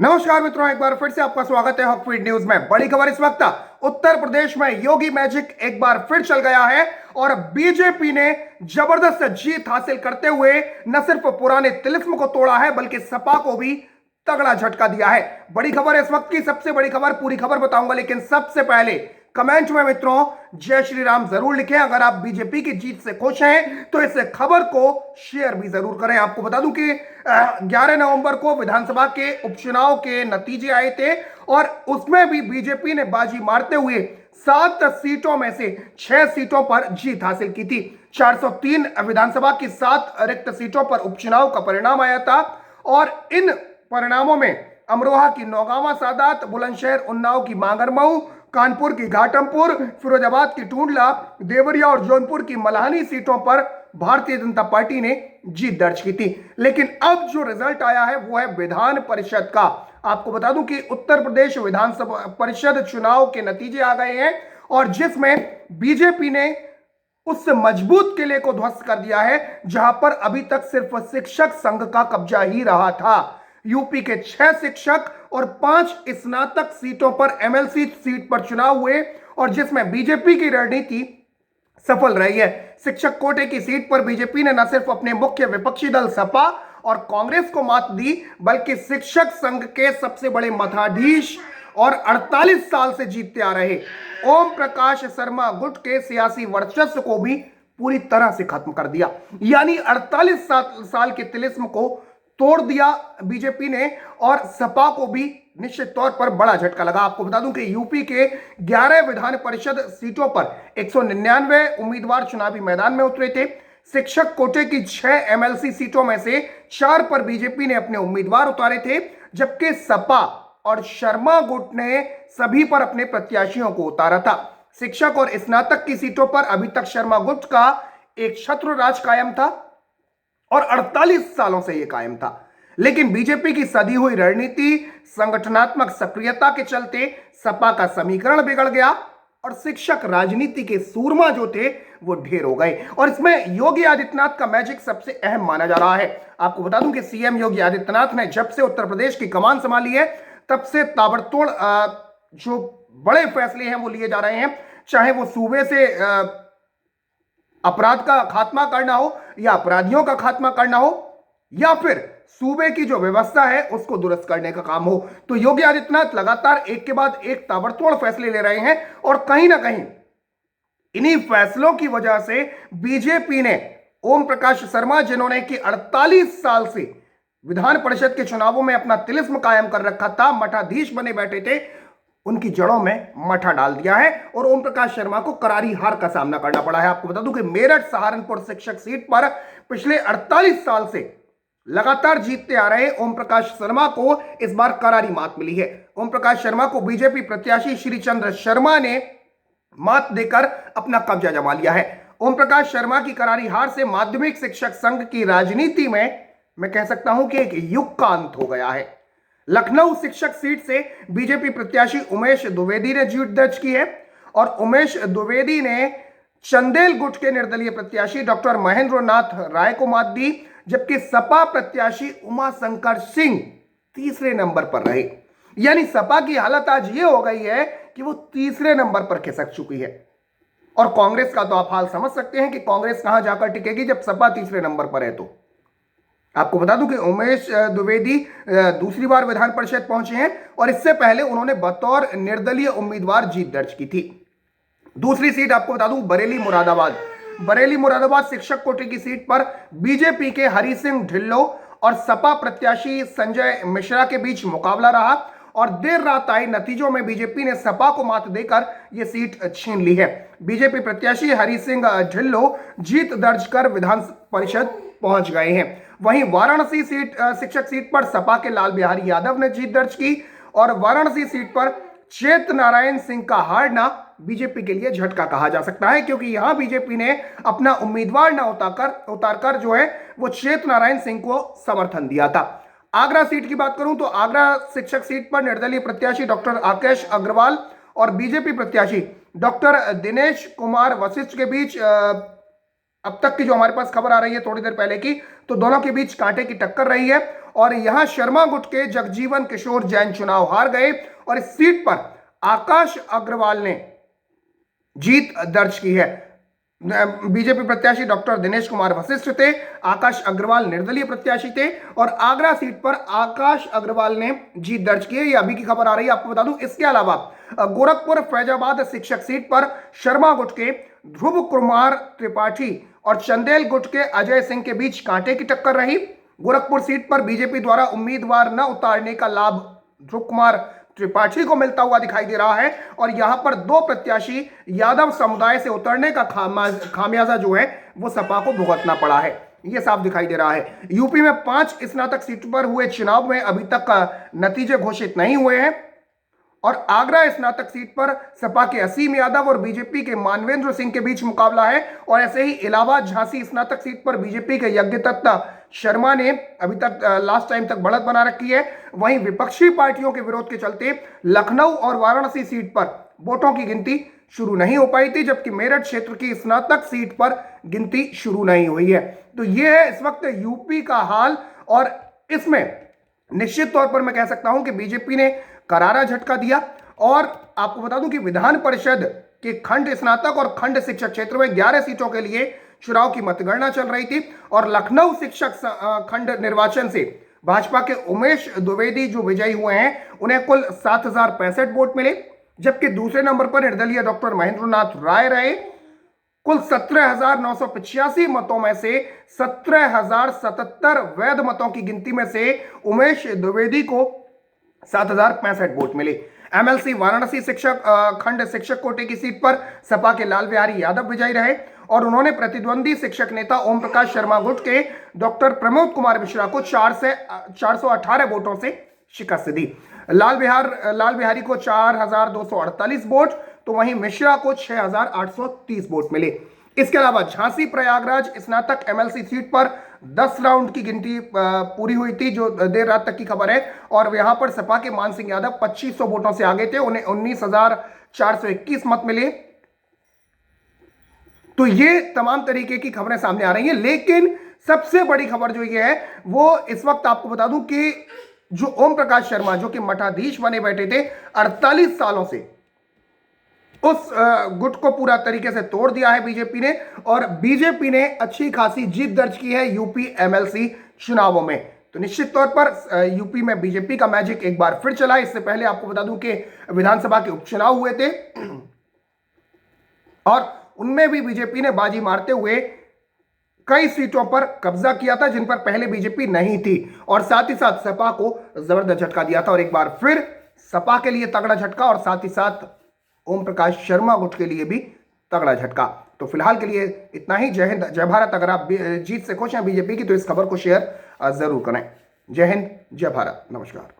नमस्कार मित्रों, एक बार फिर से आपका स्वागत है हॉकफीड न्यूज में। बड़ी खबर इस वक्त उत्तर प्रदेश में योगी मैजिक एक बार फिर चल गया है और बीजेपी ने जबरदस्त जीत हासिल करते हुए न सिर्फ पुराने तिलिस्म को तोड़ा है बल्कि सपा को भी तगड़ा झटका दिया है। बड़ी खबर इस वक्त की सबसे बड़ी खबर, पूरी खबर बताऊंगा, लेकिन सबसे पहले कमेंट में मित्रों जय श्री राम जरूर लिखें। अगर आप बीजेपी की जीत से खुश हैं तो इस खबर को शेयर भी जरूर करें। आपको बता दूं कि 11 नवंबर को विधानसभा के उपचुनाव के नतीजे आए थे और उसमें भी बीजेपी ने बाजी मारते हुए 7 सीटों में से 6 सीटों पर जीत हासिल की थी। 403 विधानसभा की 7 रिक्त सीटों पर उपचुनाव का परिणाम आया था और इन परिणामों में अमरोहा की नौगावा सादात, बुलंदशहर उन्नाव की मांगरमऊ, कानपुर की घाटमपुर, फिरोजाबाद की टूंडला, देवरिया और जौनपुर की मल्हानी सीटों पर भारतीय जनता पार्टी ने जीत दर्ज की थी। लेकिन अब जो रिजल्ट आया है वो है विधान परिषद का। आपको बता दूं कि उत्तर प्रदेश विधानसभा परिषद चुनाव के नतीजे आ गए हैं और जिसमें बीजेपी ने उस मजबूत किले को ध्वस्त कर दिया है जहां पर अभी तक सिर्फ शिक्षक संघ का कब्जा ही रहा था। यूपी के 6 शिक्षक और 5 स्नातक सीटों पर एमएलसी सीट पर चुनाव हुए और जिसमें बीजेपी की रणनीति सफल रही है। शिक्षक कोटे की सीट पर बीजेपी ने न सिर्फ अपने मुख्य विपक्षी दल सपा और कांग्रेस को मात दी बल्कि शिक्षक संघ के सबसे बड़े मठाधीश और 48 साल से जीतते आ रहे ओम प्रकाश शर्मा गुट के सियासी वर्चस्व को भी पूरी तरह से खत्म कर दिया। यानी 48 साल के तिलिस्म को तोड़ दिया बीजेपी ने और सपा को भी निश्चित तौर पर बड़ा झटका लगा। आपको बता दूं कि यूपी के 11 विधान परिषद सीटों पर 199 उम्मीदवार चुनावी मैदान में उतरे थे। शिक्षक कोटे की 6 एमएलसी सीटों में से 4 पर बीजेपी ने अपने उम्मीदवार उतारे थे, जबकि सपा और शर्मा गुट ने सभी पर अपने प्रत्याशियों को उतारा था। शिक्षक और स्नातक की सीटों पर अभी तक शर्मा गुट का एक शत्रु राज कायम था और 48 सालों से यह कायम था। लेकिन बीजेपी की सदी हुई रणनीति, संगठनात्मक सक्रियता के चलते सपा का समीकरण बिगड़ गया और शिक्षक राजनीति के सूरमा जो थे वो ढेर हो गए और इसमें योगी आदित्यनाथ का मैजिक सबसे अहम माना जा रहा है। आपको बता दूं कि सीएम योगी आदित्यनाथ ने जब से उत्तर प्रदेश की कमान संभाली है तब से ताबड़तोड़ जो बड़े फैसले हैं वो लिए जा रहे हैं, चाहे वो सूबे से अपराध का खात्मा करना हो या अपराधियों का खात्मा करना हो या फिर सूबे की जो व्यवस्था है उसको दुरुस्त करने का काम हो। तो योगी आदित्यनाथ लगातार एक के बाद एक ताबड़तोड़ फैसले ले रहे हैं और कहीं ना कहीं इन्हीं फैसलों की वजह से बीजेपी ने ओम प्रकाश शर्मा, जिन्होंने कि 48 साल से विधान परिषद के चुनावों में अपना तिलिस्म कायम कर रखा था, मठाधीश बने बैठे थे, उनकी जड़ों में मठा डाल दिया है और ओम प्रकाश शर्मा को करारी हार का सामना करना पड़ा है। आपको बता दूं कि मेरठ सहारनपुर शिक्षक सीट पर पिछले 48 साल से लगातार जीतते आ रहे ओम प्रकाश शर्मा को इस बार करारी मात मिली है। ओम प्रकाश शर्मा को बीजेपी प्रत्याशी श्री चंद्र शर्मा ने मात देकर अपना कब्जा जमा लिया है। ओम प्रकाश शर्मा की करारी हार से माध्यमिक शिक्षक संघ की राजनीति में मैं कह सकता हूं कि एक युग का अंत हो गया है। लखनऊ शिक्षक सीट से बीजेपी प्रत्याशी उमेश द्विवेदी ने जीत दर्ज की है और उमेश द्विवेदी ने चंदेल गुट के निर्दलीय प्रत्याशी डॉक्टर महेंद्र नाथ राय को मात दी, जबकि सपा प्रत्याशी उमा शंकर सिंह तीसरे नंबर पर रहे। यानी सपा की हालत आज ये हो गई है कि वो तीसरे नंबर पर खिसक चुकी है और कांग्रेस का तो आप हाल समझ सकते हैं कि कांग्रेस कहां जाकर टिकेगी जब सपा तीसरे नंबर पर है। तो आपको बता दूं कि उमेश द्विवेदी दूसरी बार विधान परिषद पहुंचे हैं और इससे पहले उन्होंने बतौर निर्दलीय उम्मीदवार जीत दर्ज की थी। दूसरी सीट आपको बता दूं बरेली मुरादाबाद शिक्षक कोटे की सीट पर बीजेपी के हरि सिंह ढिल्लो और सपा प्रत्याशी संजय मिश्रा के बीच मुकाबला रहा और देर रात आए नतीजों में बीजेपी ने सपा को मात देकर यह सीट छीन ली है। बीजेपी प्रत्याशी हरि सिंह ढिल्लो जीत दर्ज कर विधान परिषद पहुंच गए हैं। वहीं वाराणसी शिक्षक सीट पर सपा के लाल बिहारी यादव ने जीत दर्ज की और वाराणसी सीट पर चेत नारायण सिंह का हारना बीजेपी के लिए झटका कहा जा सकता है, क्योंकि यहां बीजेपी ने अपना उम्मीदवार न उतारकर जो है वो चेत नारायण सिंह को समर्थन दिया था। आगरा सीट की बात करूं तो आगरा शिक्षक सीट पर निर्दलीय प्रत्याशी डॉक्टर आकेश अग्रवाल और बीजेपी प्रत्याशी डॉक्टर दिनेश कुमार वशिष्ठ के बीच अब तक की जो हमारे पास खबर आ रही है थोड़ी देर पहले की, तो दोनों के बीच कांटे की टक्कर रही है और यहां शर्मा गुट के जगजीवन किशोर जैन चुनाव हार गए और इस सीट पर आकाश अग्रवाल ने जीत दर्ज की है। बीजेपी प्रत्याशी डॉक्टर दिनेश कुमार वशिष्ठ थे, आकाश अग्रवाल निर्दलीय प्रत्याशी थे और आगरा सीट पर आकाश अग्रवाल ने जीत दर्ज की है। यह अभी की खबर आ रही है, आपको बता दूं। इसके अलावा गोरखपुर फैजाबाद शिक्षक सीट पर शर्मा गुट के ध्रुव कुमार त्रिपाठी और चंदेल गुट के अजय सिंह के बीच कांटे की टक्कर रही। गोरखपुर सीट पर बीजेपी द्वारा उम्मीदवार न उतारने का लाभ ध्रुव कुमार त्रिपाठी को मिलता हुआ दिखाई दे रहा है और यहां पर दो प्रत्याशी यादव समुदाय से उतरने का खामियाजा जो है वो सपा को भुगतना पड़ा है, ये साफ दिखाई दे रहा है। यूपी में 5 स्नातक सीट पर हुए चुनाव में अभी तक नतीजे घोषित नहीं हुए हैं और आगरा स्नातक सीट पर सपा के असीम यादव और बीजेपी के मानवेंद्र सिंह के बीच मुकाबला है और ऐसे ही इलाहाबाद झांसी स्नातक सीट पर बीजेपी के यज्ञदत्त शर्मा ने अभी तक लास्ट टाइम तक बढ़त बना रखी है। वहीं विपक्षी पार्टियों के विरोध के चलते लखनऊ और वाराणसी सीट पर वोटों की गिनती शुरू नहीं हो पाई थी, जबकि मेरठ क्षेत्र की स्नातक सीट पर गिनती शुरू नहीं हुई है। तो यह है इस वक्त यूपी का हाल और इसमें निश्चित तौर पर मैं कह सकता हूं कि बीजेपी ने करारा झटका दिया। और आपको बता दूं कि विधान परिषद के खंड स्नातक और खंड शिक्षक क्षेत्र में 11 सीटों के लिए चुनाव की मतगणना चल रही थी और लखनऊ शिक्षक खंड निर्वाचन से भाजपा के उमेश द्विवेदी जो विजयी हुए हैं उन्हें कुल 7065 वोट मिले, जबकि दूसरे नंबर पर निर्दलीय डॉक्टर महेंद्रनाथ राय रहे। कुल 17,985 मतों में से 17,077 वैध मतों की गिनती में से उमेश द्विवेदी को 7,065 वोट मिले। एमएलसी वाराणसी शिक्षक खंड शिक्षक कोटे की सीट पर सपा के लाल बिहारी यादव विजयी रहे और उन्होंने प्रतिद्वंदी शिक्षक नेता ओम प्रकाश शर्मा गुट के डॉक्टर प्रमोद कुमार मिश्रा को 418 वोटों से शिकस्त दी। लाल बिहारी को 4,248 वोट तो वहीं मिश्रा को 6,830 वोट मिले। इसके अलावा झांसी प्रयागराज स्नातक एमएलसी सीट पर 10 राउंड की गिनती पूरी हुई थी, जो देर रात तक की खबर है और यहां पर सपा के मान सिंह यादव 2500 वोटों से आगे थे, उन्हें 19,421 मत मिले। तो ये तमाम तरीके की खबरें सामने आ रही हैं, लेकिन सबसे बड़ी खबर जो ये है वो इस वक्त आपको बता दूं कि जो ओम प्रकाश शर्मा जो कि मठाधीश बने बैठे थे 48 सालों से, उस गुट को पूरा तरीके से तोड़ दिया है बीजेपी ने और बीजेपी ने अच्छी खासी जीत दर्ज की है यूपी एमएलसी चुनावों में। तो निश्चित तौर पर यूपी में बीजेपी का मैजिक एक बार फिर चला। इससे पहले आपको बता दूं कि विधानसभा के उपचुनाव हुए थे और उनमें भी बीजेपी ने बाजी मारते हुए कई सीटों पर कब्जा किया था जिन पर पहले बीजेपी नहीं थी और साथ ही साथ सपा को जबरदस्त झटका दिया था और एक बार फिर सपा के लिए तगड़ा झटका और साथ ही साथ ओम प्रकाश शर्मा गुट के लिए भी तगड़ा झटका। तो फिलहाल के लिए इतना ही। जय हिंद, जय भारत। अगर आप जीत से खुश हैं बीजेपी की तो इस खबर को शेयर जरूर करें। जय हिंद, जय भारत, नमस्कार।